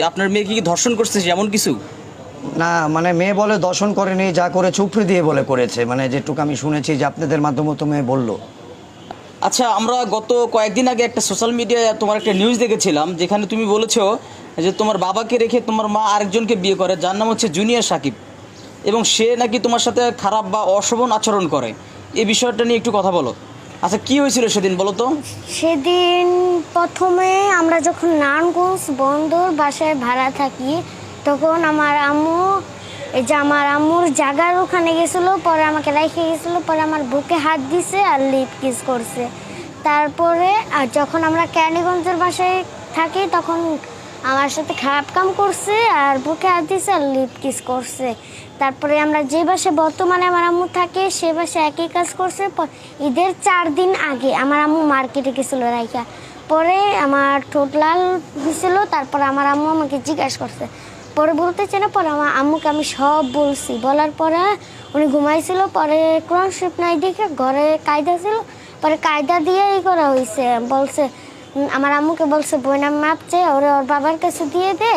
আপনার মেয়ে কি ধর্ষণ করছে এমন কিছু? না মানে মেয়ে বলে দর্শন করেনি, যা করে চুপড়ি দিয়ে বলে করেছে, মানে যেটুকু আমি শুনেছি যে আপনাদের মাধ্যমে তো মেয়ে বললো। আচ্ছা, আমরা গত কয়েকদিন আগে একটা সোশ্যাল মিডিয়ায় তোমার একটা নিউজ দেখেছিলাম, যেখানে তুমি বলেছো যে তোমার বাবাকে রেখে তোমার মা আরেকজনকে বিয়ে করে, যার নাম হচ্ছে জুনিয়র সাকিব, এবং সে নাকি তোমার সাথে খারাপ বা অশোভন আচরণ করে। এই বিষয়টা নিয়ে একটু কথা বলো। আচ্ছা, কি হয়েছিল সেদিন বলো তো? সেদিন প্রথমে আমরা যখন নারায়ণগঞ্জ বন্দর বাসায় ভাড়া থাকি, তখন আমার আম্মুর জাগার ওখানে গেছিলো, পরে আমাকে রেখে গেছিলো, পরে আমার বুকে হাত দিছে আর লিপ কিস করছে। তারপরে আর যখন আমরা কেরানীগঞ্জের বাসায় থাকি, তখন আমার সাথে খারাপ কাম করছে আর বুকে হাত দিছে আর লিপ কিস করছে। তারপরে আমরা যে বাসায় বর্তমানে আমার আম্মু থাকে সে বাসায় একই কাজ করছে। ঈদের 4 দিন আগে আমার আম্মু মার্কেটে গেছিলো রাইখা, পরে আমার ঠোঁট লাল হয়েছিল। তারপরে আমার আম্মু আমাকে জিজ্ঞাসা করছে, পরে বলতে চাই না, পরে আমার আম্মুকে আমি সব বলছি। বলার পরে উনি ঘুমাইছিল, পরে কোরআন শরীফ নাই দেখে ঘরে কায়দা ছিল, পরে কায়দা দিয়ে করা হয়েছে। বলছে আমার আম্মুকে বলছে বইনাম মাপ চেয়ে ওর বাবার কাছে দিয়ে দে,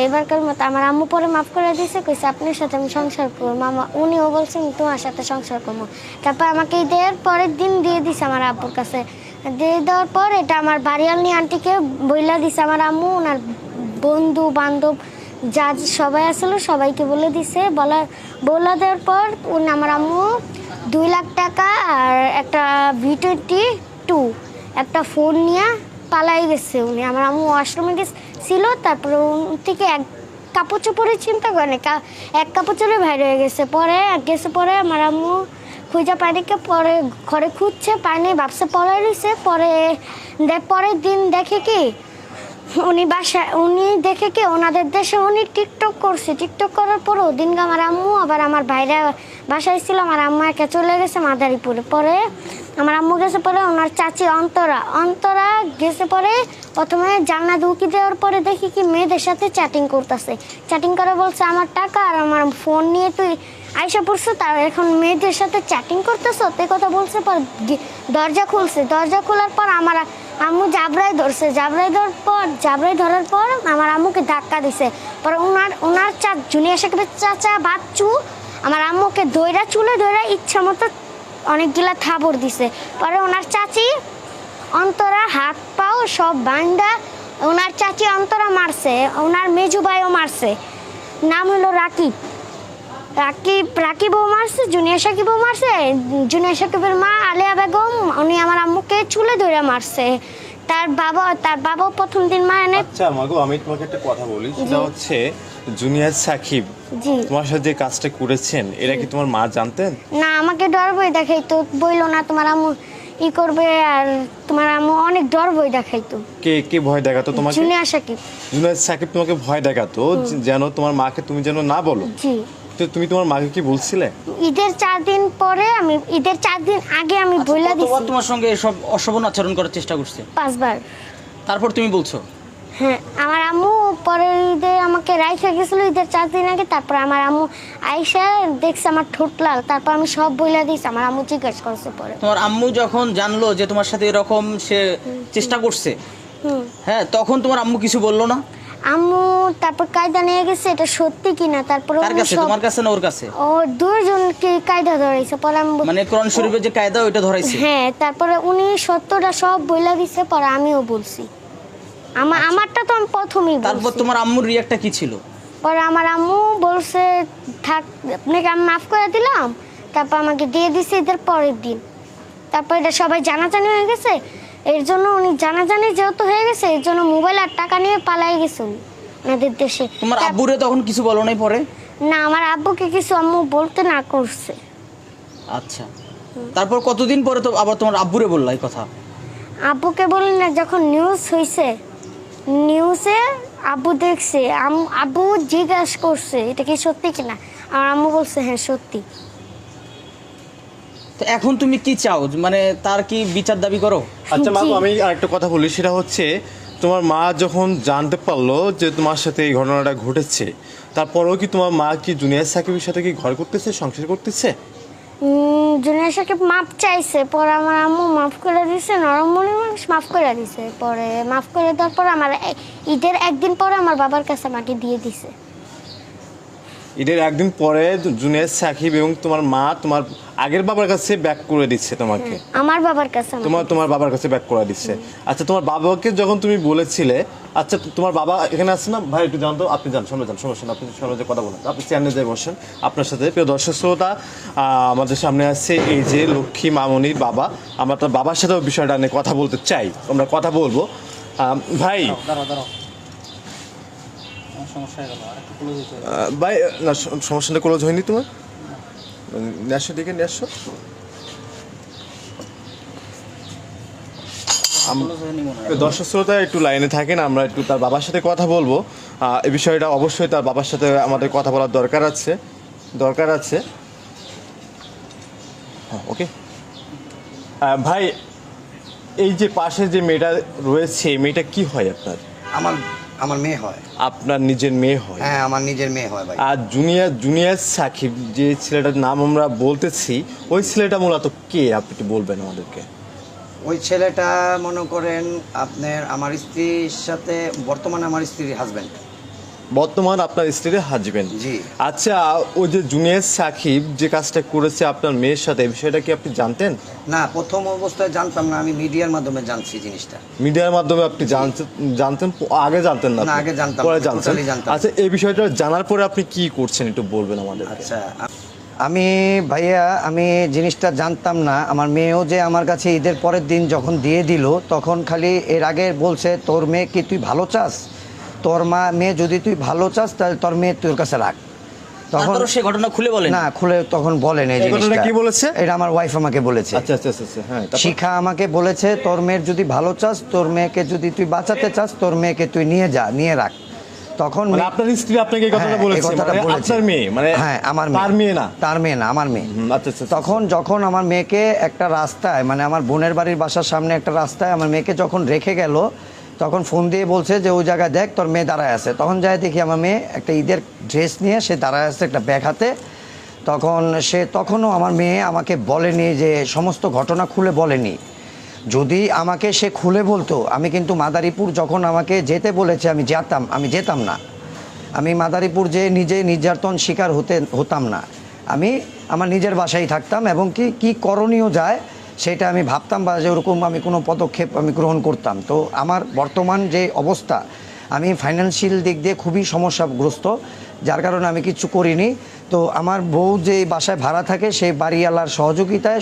এবারকার মতো। আমার আম্মু পরে মাফ করে দিয়েছে, কইছে আপনার সাথে আমি সংসার করবো। মামা উনিও বলছেন তোমার সাথে সংসার করবো। তারপর আমাকে ঈদের পরের দিন দিয়ে দিছে আমার আব্বুর কাছে। দিয়ে দেওয়ার পর এটা আমার বাড়িয়ালনি আন্টিকে বইলা দিছে আমার আম্মু, ওনার বন্ধু বান্ধব যা সবাই আসলো সবাইকে বলে দিছে। বলে দেওয়ার পর আমার আম্মু 2 লাখ টাকা আর একটা V22 একটা ফোন নিয়ে পালাই গেছে উনি। আমার আম্মু ওয়াশরুমে ছিল, তারপরে থেকে এক কাপড় চোপড়ের চিন্তা করে না, এক কাপড় চোপড়ে বাইরে হয়ে গেছে। পরে আমার আম্মু খুঁজা পানিকে পরে ঘরে খুঁজছে, পানি ভাবছে পলাই রয়েছে। পরের দিন দেখে কি উনি দেখে কি ওনাদের দেশে উনি টিকটক করছে। টিকটক করার পরে ওদিন আমার আম্মু আবার আমার ভাইরা বাসায় ছিল, আমার আম্মু একা চলে গেছে মাদারীপুরে। পরে আমার আম্মু গেছে, পরে ওনার চাচি অন্তরা গেছে। পরে প্রথমে জানলা ঢুকি দেওয়ার পরে দেখি কি মেয়েদের সাথে চ্যাটিং করতেছে। চ্যাটিং করে বলছে আমার টাকা আর আমার ফোন নিয়ে তুই আইসা পড়ছো, তার এখন মেয়েদের সাথে চ্যাটিং করতেছো এই কথা বলছে। পর দরজা খুলছে, দরজা খোলার পর আমার আম্মু জাবরাই ধরছে। জাবরাই ধরার পর আমার আম্মুকে ধাক্কা দিছে। পরে ওনার জুনিয়র সাকিবের চাচা বাচ্চু আমার আম্মুকে চুলে ধইরা ইচ্ছা মতো অনেকগুলা থাবড় দিছে। পরে ওনার চাচি অন্তরা হাত পাও সব বান্ধা, ওনার চাচি অন্তরা মারছে, ওনার মেজু ভাইও মারছে, নাম হলো রাকিবও মারছে, জুনিয়র সাকিবও মারছে। জুনিয়র সাকিবের মা আলিয়া বেগম উনি আমার আম্মুকে চুলে ধরে মারছে। তার বাবা প্রথম দিন মা এনে। আচ্ছা মাগো, আমি তোমাকে একটা কথা বলি, সেটা হচ্ছে জুনিয়র সাকিব তোমার সাথে যে কাজটা করেছেন এরা কি তোমার মা জানতেন? না, আমাকে ডর ভয় দেখাইতো, বইলো না তোমার আম্মু ই করবে, আর তোমার আম্মু অনেক ডর ভয় দেখাইতো। কে ভয় দেখাতো তোমাকে? জুনিয়র সাকিব তোমাকে ভয় দেখাতো যেন তোমার মাকে তুমি যেন না বলো। জি। তো তুমি তোমার মাকে কি বলছিলে? ঈদের 4 দিন আগে আমি বইলা দিছি। তোমার সঙ্গে সব অশোভন আচরণ করার চেষ্টা করছে 5 বার। তারপর তুমি বলছো? হ্যাঁ, আমার আম্মু পরের ঈদে আমাকে রাইখা গেছিল ঈদের 4 দিন আগে। তারপর আমার আম্মু আইসা দেখছে আমার ঠোঁট লাল, তারপর আমি সব বইলা দিয়েছি। আমার আম্মু জিজ্ঞাসা করছে পরে। তোমার আম্মু যখন জানলো যে তোমার সাথে এরকম সে চেষ্টা করছে, হ্যাঁ, তখন তোমার আম্মু কিছু বললো না? আম্মু তারপর কায়দা নিয়ে গেছে এটা সত্যি কিনা। তারপর কার কাছে, তোমার কাছে না ওর কাছে? ও দুজনকে কায়দা ধরাইছে। পরে মানে কোরআন শরীফের যে কায়দা ওইটা ধরাইছে? হ্যাঁ, তারপরে উনি সত্যটা সব বইলা দিছে, পরে আমিও বলছি। আমারটা তো আমি প্রথমেই বলছি। তারপর তোমার আম্মুর রিঅ্যাক্টটা কি ছিল? পরে আমার আম্মু বলছে থাক, আপনাকে আমি মাফ করে দিলাম। তারপর আমাকে দিয়ে দিছে ঈদের পরের দিন। তারপর এটা সবাই জানাজানি হয়ে গেছে, এর জন্য উনি জানাজানি যেহেতু হয়ে গেছে এর জন্য মোবাইল আর টাকা নিয়ে পালাই গেছে ওনাদের দেশে। তোমার আব্বুরে তখন কিছু বলো নাই পরে? না, আমার আব্বুকে কিছু আম্মু বলতে না করছে। আচ্ছা, তারপর কতদিন পরে তো আবার তোমার আব্বুরে বললা এই কথা? আব্বুকে বলি না, যখন নিউজ হয়েছে, নিউজে আব্বু দেখছে, আব্বু জিজ্ঞাসা করছে এটা কি সত্যি কিনা। আমার আম্মু বলছে হ্যাঁ সত্যি। তো এখন তুমি কি চাও, মানে তার কি বিচার দাবি করো? আচ্ছা মাগো, আমি আরেকটা কথা বলি, সেটা হচ্ছে তোমার মা যখন জানতে পারলো যে তোমার সাথে এই ঘটনাটা ঘটেছে, তারপরেও কি তোমার মা কি জুনিয়র সাকিবের সাথে কি ঘর করতেছে, সংসার করতেছে? জুনিয়র সাকিব মাপ চাইছে, পরে আমার আম্মু মাফ করে দিছে, নরম মনের মানুষ মাফ করে দিছে। পরে মাফ করে দেওয়ার পর আমার ঈদের একদিন পরে আমার বাবার কাছে মাটি দিয়ে দিছে। ঈদের একদিন পরে জুনিয়র সাকিব এবং তোমার মা তোমার আগের বাবার কাছে ব্যাক করে দিচ্ছে তোমাকে, আমার বাবার কাছে তোমার বাবার কাছে ব্যাক করে দিচ্ছে। আচ্ছা, তোমার বাবাকে যখন তুমি বলেছিলে, আচ্ছা তোমার বাবা এখানে আসছে না? ভাই একটু জানতো, আপনি যান, সামনে যান, সমস্যা না, আপনি সামনে যে কথা বলেন, আপনি চেয়ারে যাই বসেন। আপনার সাথে প্রিয় দর্শক শ্রোতা, আমাদের সামনে আসছে এই যে লক্ষ্মী মামনির বাবা। আমরা তার বাবার সাথেও বিষয়টা নিয়ে কথা বলতে চাই, আমরা কথা বলবো। ভাই ভাই না, সমস্যাটা ক্লোজ হয়নি তোমার? নিয়ে আসো, দিকে নিয়ে আসো। দর্শক শ্রোতা একটু লাইনে থাকেন, আমরা একটু তার বাবার সাথে কথা বলবো। এই বিষয়টা অবশ্যই তার বাবার সাথে আমাদের কথা বলার দরকার আছে। ওকে ভাই, এই যে পাশে যে মেয়েটা রয়েছে, এই মেয়েটা কি হয় আপনার? আমার মেয়ে হয়। আপনার নিজের মেয়ে হয়? হ্যাঁ, আমার নিজের মেয়ে হয় ভাই। আর জুনিয়র সাকিব যে ছেলেটার নাম আমরা বলতেছি, ওই ছেলেটা মূলত কে, আপনি একটু বলবেন আমাদেরকে? ওই ছেলেটা মনে করেন আপনার আমার স্ত্রীর সাথে, বর্তমানে আমার স্ত্রীর হাজবেন্ড। বর্তমান আপনার স্ত্রীর হাজবেন্ড? জি। আচ্ছা, ওই যে জুনিয়র সাকিব যে কাজটা করেছে আপনার মেয়ের সাথে, এই বিষয়টা কি আপনি জানতেন? না, প্রথম অবস্থায় জানতাম না, আমি মিডিয়ার মাধ্যমে জানছি জিনিসটা। মিডিয়ার মাধ্যমে আপনি জানতেন? আগে জানতেন না? না, আগে জানতাম, পরে জানতেন। টোটালি জানতাম। আচ্ছা, এই বিষয়টা জানার পরে আপনি কি করছেন একটু বলবেন আমাদের? আচ্ছা, আমি ভাইয়া, আমি জিনিসটা জানতাম না। আমার মেয়েও যে আমার কাছে ঈদের পরের দিন যখন দিয়ে দিল, তখন খালি এর আগে বলছে, তোর মেয়ে কি তুই ভালো চাস, তোর মেয়ে যদি তুই ভালো চাস তাহলে তোর মেয়ে তোর কাছে রাখ। তখন সে ঘটনা খুলে বলেন না, খুলে তখন বলেন। এই জিনিসটা কি বলেছে? এটা আমার ওয়াইফ আমাকে বলেছে। আচ্ছা, হ্যাঁ। শিখা আমাকে বলেছে, তোর মেয়ের যদি ভালো চাস, তোর মেয়েকে যদি তুই বাঁচাতে চাস, তোর মেয়েকে তুই নিয়ে রাখ। তখন আপনার স্ত্রী আপনাকে এই কথাটা বলেছে? আপনার মেয়ে মানে? হ্যাঁ, আমার মেয়ে। তার মেয়ে না, আমার মেয়ে। আচ্ছা। তখন যখন আমার মেয়েকে একটা রাস্তায়, মানে আমার বোনের বাড়ির বাসার সামনে একটা রাস্তায় আমার মেয়েকে যখন রেখে গেল, তখন ফোন দিয়ে বলছে যে ওই জায়গায় দেখ, তোর মেয়ে দাঁড়ায় আছে। তখন যাই দেখি আমার মেয়ে একটা ঈদের ড্রেস নিয়ে সে দাঁড়ায় আছে, একটা ব্যাগ হাতে। তখনও আমার মেয়ে আমাকে বলেনি, যে সমস্ত ঘটনা খুলে বলেনি। যদি আমাকে সে খুলে বলতো, আমি কিন্তু মাদারীপুর যখন আমাকে যেতে বলেছে আমি যেতাম না। আমি মাদারীপুর যে নিজে নির্যাতন শিকার হতাম না। আমি আমার নিজের বাসায় থাকতাম, এবং কি করণীয় যায় সেটা আমি ভাবতাম, বা যে ওরকম আমি কোনো পদক্ষেপ আমি গ্রহণ করতাম। তো আমার বর্তমান যে অবস্থা, আমি ফাইন্যান্সিয়াল দিক দিয়ে খুবই সমস্যাগ্রস্ত, যার কারণে আমি কিচ্ছু করিনি। তো আমার বউ যে বাসায় ভাড়া থাকে, সেই বাড়িওয়ালার সহযোগিতায়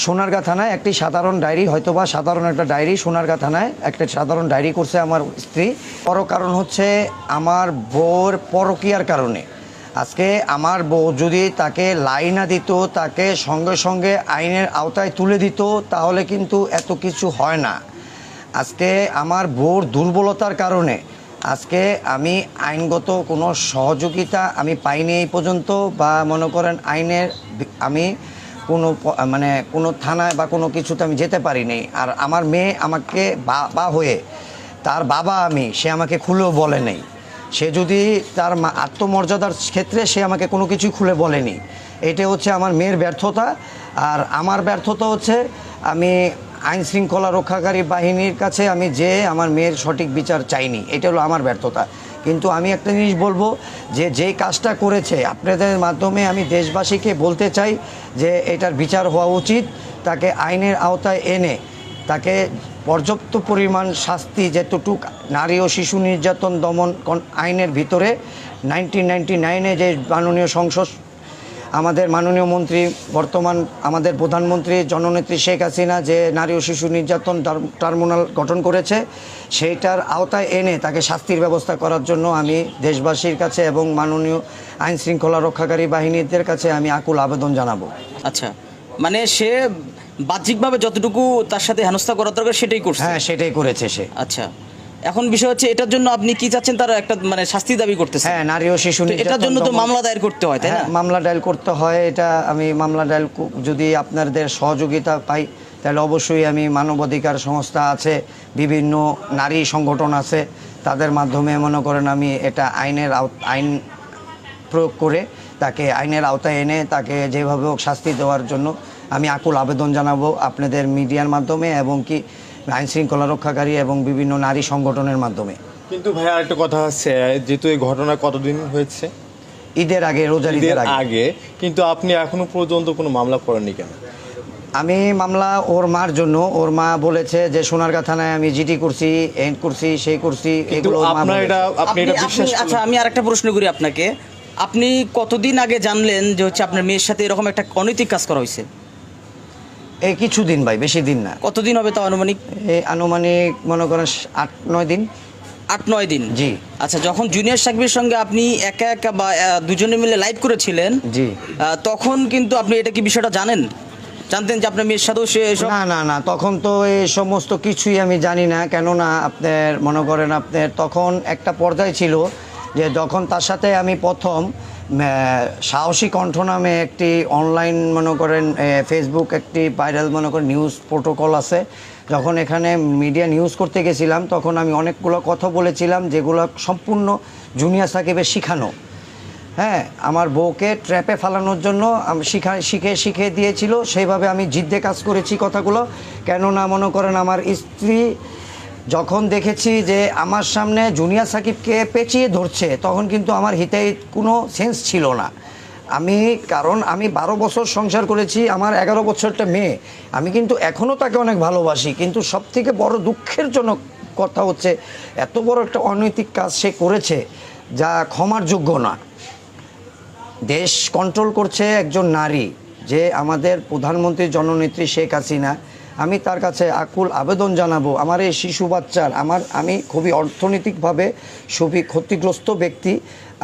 সোনারগাঁ থানায় একটি সাধারণ ডায়েরি, হয়তোবা সাধারণ একটা ডায়েরি, সোনারগাঁ থানায় একটা সাধারণ ডায়েরি করছে আমার স্ত্রী। বড় কারণ হচ্ছে আমার বউর পরকীয়ার কারণে। আজকে আমার বউ যদি তাকে লাইনা দিত, তাকে সঙ্গে সঙ্গে আইনের আওতায় তুলে দিত, তাহলে কিন্তু এত কিছু হয় না। আজকে আমার বউর দুর্বলতার কারণে আজকে আমি আইনগত কোনো সহযোগিতা আমি পাইনি এই পর্যন্ত, বা মনে করেন আইনের আমি কোনো থানায় বা কোনো কিছুতে আমি যেতে পারিনি। আর আমার মেয়ে আমাকে বাবা হয়ে, তার বাবা সে আমাকে খুলেও বলে নেই। সে যদি তার আত্মমর্যাদার ক্ষেত্রে সে আমাকে কোনো কিছুই খুলে বলেনি। এটা হচ্ছে আমার মেয়ের ব্যর্থতা। আর আমার ব্যর্থতা হচ্ছে, আমি আইন শৃঙ্খলা রক্ষাকারী বাহিনীর কাছে আমি আমার মেয়ের সঠিক বিচার চাইনি। এটা হলো আমার ব্যর্থতা। কিন্তু আমি একটা জিনিস বলবো, যে কাজটা করেছে, আপনাদের মাধ্যমে আমি দেশবাসীকে বলতে চাই যে এটার বিচার হওয়া উচিত। তাকে আইনের আওতায় এনে তাকে পর্যাপ্ত পরিমাণ শাস্তি, যেতটুক নারী ও শিশু নির্যাতন দমন আইনের ভিতরে 1999-এ যে মাননীয় সংসদ, আমাদের মাননীয় মন্ত্রী, বর্তমান আমাদের প্রধানমন্ত্রী জননেত্রী শেখ হাসিনা যে নারী ও শিশু নির্যাতন ট্রাইব্যুনাল গঠন করেছে, সেইটার আওতায় এনে তাকে শাস্তির ব্যবস্থা করার জন্য আমি দেশবাসীর কাছে এবং মাননীয় আইন শৃঙ্খলা রক্ষাকারী বাহিনীদের কাছে আমি আকুল আবেদন জানাবো। আচ্ছা, মানে সে বাহ্যিকভাবে যতটুকু তার সাথে হেনস্থা করা দরকার সেটাই করছে? হ্যাঁ, সেটাই করেছে সে। আচ্ছা, এখন বিষয় হচ্ছে এটার জন্য আপনি কি চাচ্ছেন? তারা একটা মানে শাস্তি দাবি করতেছে। হ্যাঁ, নারী ও শিশু নির্যাতন, এটার জন্য তো মামলা দায়ের করতে হয়, তাই না? মামলা দায়ের করতে হয়। এটা আমি মামলা দায়ের যদি আপনাদের সহযোগিতা পাই, তাহলে অবশ্যই আমি মানবাধিকার সংস্থা আছে, বিভিন্ন নারী সংগঠন আছে, তাদের মাধ্যমে মনে করেন আমি এটা আইন প্রয়োগ করে তাকে আইনের আওতায় এনে তাকে যেভাবে হোক শাস্তি দেওয়ার জন্য আমি আকুল আবেদন জানাবো আপনাদের মিডিয়ার মাধ্যমে এবং কি আইন শৃঙ্খলা রক্ষাকারী এবং বিভিন্ন নারী সংগঠনের মাধ্যমে। কিন্তু ভাই আরেকটা কথা আছে, যেহেতু এই ঘটনা কতদিন হয়েছে? ঈদের আগে, রোজার ঈদের আগে। আগে, কিন্তু আপনি এখনো পর্যন্ত কোনো মামলা করেননি কেন? আমি মামলা ওর মার জন্য, ওর মা বলেছে যে সোনারগাঁ থানায় আমি জিডি করছি, এন্ড করছি, সেই করছি, কিন্তু এগুলো ওর মা আপনার বলেছে। এটা আপনি এটা বিশ্বাস আচ্ছা, আমি আরেকটা প্রশ্ন করি আপনাকে, আপনি কতদিন আগে জানলেন যে হচ্ছে আপনার মেয়ের সাথে এরকম একটা অনৈতিক কাজ করা হয়েছে? এই কিছুদিন ভাই, বেশি দিন না। কতদিন হবে তাও আনুমানিক? এই আনুমানিক মনে করেন 8-9 দিন। 8-9 দিন? জি। আচ্ছা, যখন জুনিয়র সাকিবের সঙ্গে আপনি একা একা বা দুজনে মিলে লাইভ করেছিলেন, জি, তখন কিন্তু আপনি এটা কি বিষয়টা জানতেন যে আপনার মেয়ের সাথেও সে এসব? না না না, তখন তো এই সমস্ত কিছুই আমি জানি না। কেননা আপনার মনে করেন আপনার তখন একটা পর্যায়ে ছিল যে যখন তার সাথে আমি প্রথম সাহসী কণ্ঠ নামে একটি অনলাইন মনে করেন ফেসবুক একটি ভাইরাল মনে করেন নিউজ প্রোটোকল আছে, যখন এখানে মিডিয়া নিউজ করতে গেছিলাম তখন আমি অনেকগুলো কথা বলেছিলাম যেগুলো সম্পূর্ণ জুনিয়র সাকিবের শিখানো। হ্যাঁ, আমার বউকে ট্র্যাপে ফালানোর জন্য আমি শিখে দিয়েছিল, সেইভাবে আমি জিদ্দে কাজ করেছি কথাগুলো। কেননা মনে করেন আমার স্ত্রী যখন দেখেছি যে আমার সামনে জুনিয়র সাকিবকে পেঁচিয়ে ধরছে, তখন কিন্তু আমার হিতে কোনো সেন্স ছিল না। কারণ আমি 12 বছর সংসার করেছি, আমার 11 বছরটা মেয়ে, আমি কিন্তু এখনও তাকে অনেক ভালোবাসি। কিন্তু সবথেকে বড় দুঃখের জন্য কথা হচ্ছে এত বড় একটা অনৈতিক কাজ সে করেছে যা ক্ষমার যোগ্য না। দেশ কন্ট্রোল করছে একজন নারী, যে আমাদের প্রধানমন্ত্রী জননেত্রী শেখ হাসিনা। আমি তার কাছে আকুল আবেদন জানাবো, আমার এই শিশু বাচ্চার আমি খুবই অর্থনৈতিকভাবে ক্ষতিগ্রস্ত ব্যক্তি।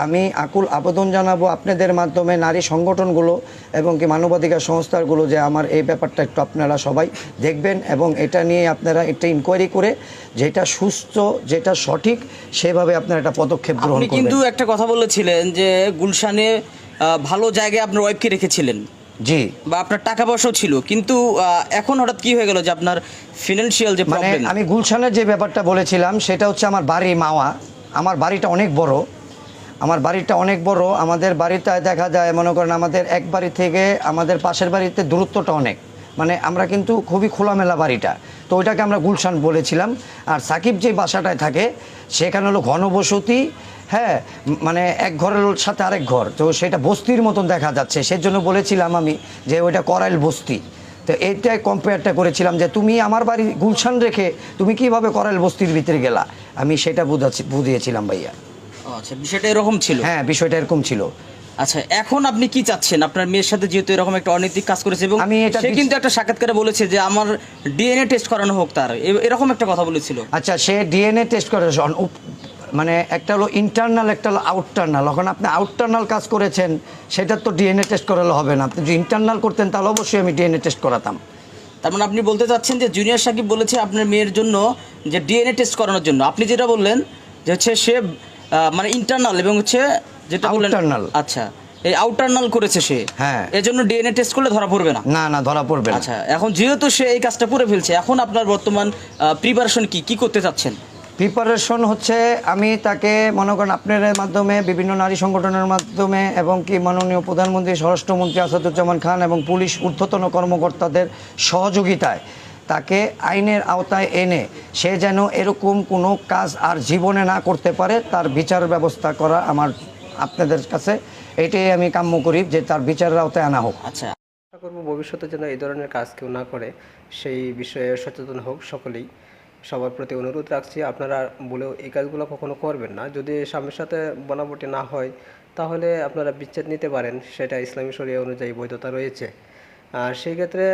আমি আকুল আবেদন জানাবো আপনাদের মাধ্যমে নারী সংগঠনগুলো এবং কি মানবাধিকার সংস্থাগুলো যে আমার এই ব্যাপারটা একটু আপনারা সবাই দেখবেন এবং এটা নিয়ে আপনারা একটা ইনকোয়ারি করে যেটা সুস্থ, যেটা সঠিক, সেভাবে আপনারা একটা পদক্ষেপ গ্রহণ আপনি করবেন। কিন্তু একটা কথা বলেছিলেন যে গুলশানে ভালো জায়গায় আপনার ওয়াইফকে রেখেছিলেন, জি, বা আপনার টাকা পয়সাও ছিল, কিন্তু এখন হঠাৎ কি হয়ে গেল যে আপনার ফিনান্সিয়াল যে মানে প্রবলেম? আমি গুলশানের যে ব্যাপারটা বলেছিলাম সেটা হচ্ছে আমার বাড়ি মাওয়া। আমার বাড়িটা অনেক বড়, আমাদের বাড়িতে দেখা যায় মনে করেন আমাদের এক বাড়ি থেকে আমাদের পাশের বাড়িতে দূরত্বটা অনেক, মানে আমরা কিন্তু খুবই খোলামেলা বাড়িটা, তো ওইটাকে আমরা গুলশান বলেছিলাম। আর সাকিব যে বাসাটায় থাকে সেখানে হলো ঘনবসতি, হ্যাঁ, মানে এক ঘরের সাথে আরেক ঘর, তো সেটা বস্তির মতন দেখা যাচ্ছে, সেজন্য বলেছিলাম আমি যে ওইটা করাইল বস্তি। তো এইটাই কম্পেয়ারটা করেছিলাম যে তুমি আমার বাড়ি গুলশান রেখে তুমি কিভাবে করাইল বস্তির ভিতরে গেলা, আমি সেটা বুঝিয়েছিলাম ভাইয়া। আচ্ছা, বিষয়টা এরকম ছিল? হ্যাঁ, বিষয়টা এরকম ছিল। আচ্ছা, এখন আপনি কি চাচ্ছেন? আপনার মেয়ের সাথে যেহেতু এরকম একটা অনৈতিক কাজ করেছে এবং সে কিন্তু একটা সাক্ষাৎকারে বলেছে যে আমার ডিএনএ টেস্ট করানো হোক, তার এরকম একটা কথা বলেছিল। আচ্ছা, সে ডিএনএ টেস্ট করে, মানে একটা হলো ইন্টারনাল, একটা হলো আউটারনাল। এখন আপনি আউটারনাল কাজ করেছেন, সেটা তো ডিএনএ টেস্ট করালে হবে না। আপনি যদি ইন্টারনাল করতেন তাহলে অবশ্যই আমি ডিএনএ টেস্ট করাতাম। তার মানে আপনি বলতে চাচ্ছেন যে জুনিয়র সাকিব বলেছে আপনার মেয়ের জন্য যে ডিএনএ টেস্ট করানোর জন্য, আপনি যেটা বললেন যে হচ্ছে সে মানে ইন্টারনাল এবং হচ্ছে যেটা বললেন আউটারনাল। আচ্ছা, এই আউটারনাল করেছে সে, হ্যাঁ, এজন্য ডিএনএ টেস্ট করলে ধরা পড়বে না? না না, ধরা পড়বে না। আচ্ছা, এখন যেহেতু সে এই কাজটা করে ফেলছে, এখন আপনার বর্তমান প্রিপারেশন কি করতে চাচ্ছেন? প্রিপারেশন হচ্ছে আমি তাকে মনে করেন আপনার মাধ্যমে, বিভিন্ন নারী সংগঠনের মাধ্যমে এবং কি মাননীয় প্রধানমন্ত্রী, স্বরাষ্ট্রমন্ত্রী আসাদুজ্জামান খান এবং পুলিশ ঊর্ধ্বতন কর্মকর্তাদের সহযোগিতায় তাকে আইনের আওতায় এনে সে যেন এরকম কোনো কাজ আর জীবনে না করতে পারে, তার বিচার ব্যবস্থা করা আমার আপনাদের কাছে এটাই আমি কাম্য করি যে তার বিচারের আওতায় আনা হোক। আচ্ছা, আশা করব ভবিষ্যতে যেন এই ধরনের কাজ কেউ না করে, সেই বিষয়ে সচেতন হোক সকলেই। সবার প্রতি অনুরোধ রাখছি, আপনারা বলেও এই কাজগুলো কখনো করবেন না। যদি স্বামীর সাথে বনাবটি না হয় তাহলে আপনারা বিচ্ছেদ নিতে পারেন, সেটা ইসলামী শরিয়া অনুযায়ী বৈধতা রয়েছে। আর সেই ক্ষেত্রে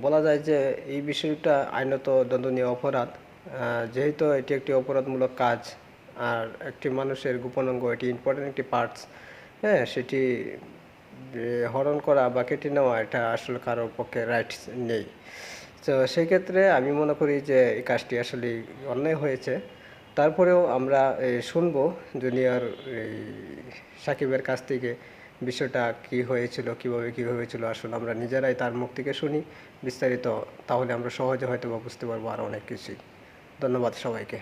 বলা যায় যে এই বিষয়টা আইনত দণ্ডনীয় অপরাধ, যেহেতু এটি একটি অপরাধমূলক কাজ আর একটি মানুষের গোপনাঙ্গ, এটি ইম্পর্টেন্ট একটি পার্টস, হ্যাঁ, সেটি হরণ করা বা কেটে নেওয়া এটা আসলে কারোর পক্ষে রাইটস নেই। তো সেই ক্ষেত্রে আমি মনে করি যে এই কাজটি আসলে অন্যায় হয়েছে। তারপরেও আমরা শুনবো জুনিয়র সাকিবের কাছ থেকে বিষয়টা কি হয়েছিল, কিভাবে কী হয়েছিল, আসলে আমরা নিজেরাই তার মুখ থেকে শুনি বিস্তারিত, তাহলে আমরা সহজে হয়তো বুঝতে পারবো আরও অনেক কিছুই। ধন্যবাদ সবাইকে।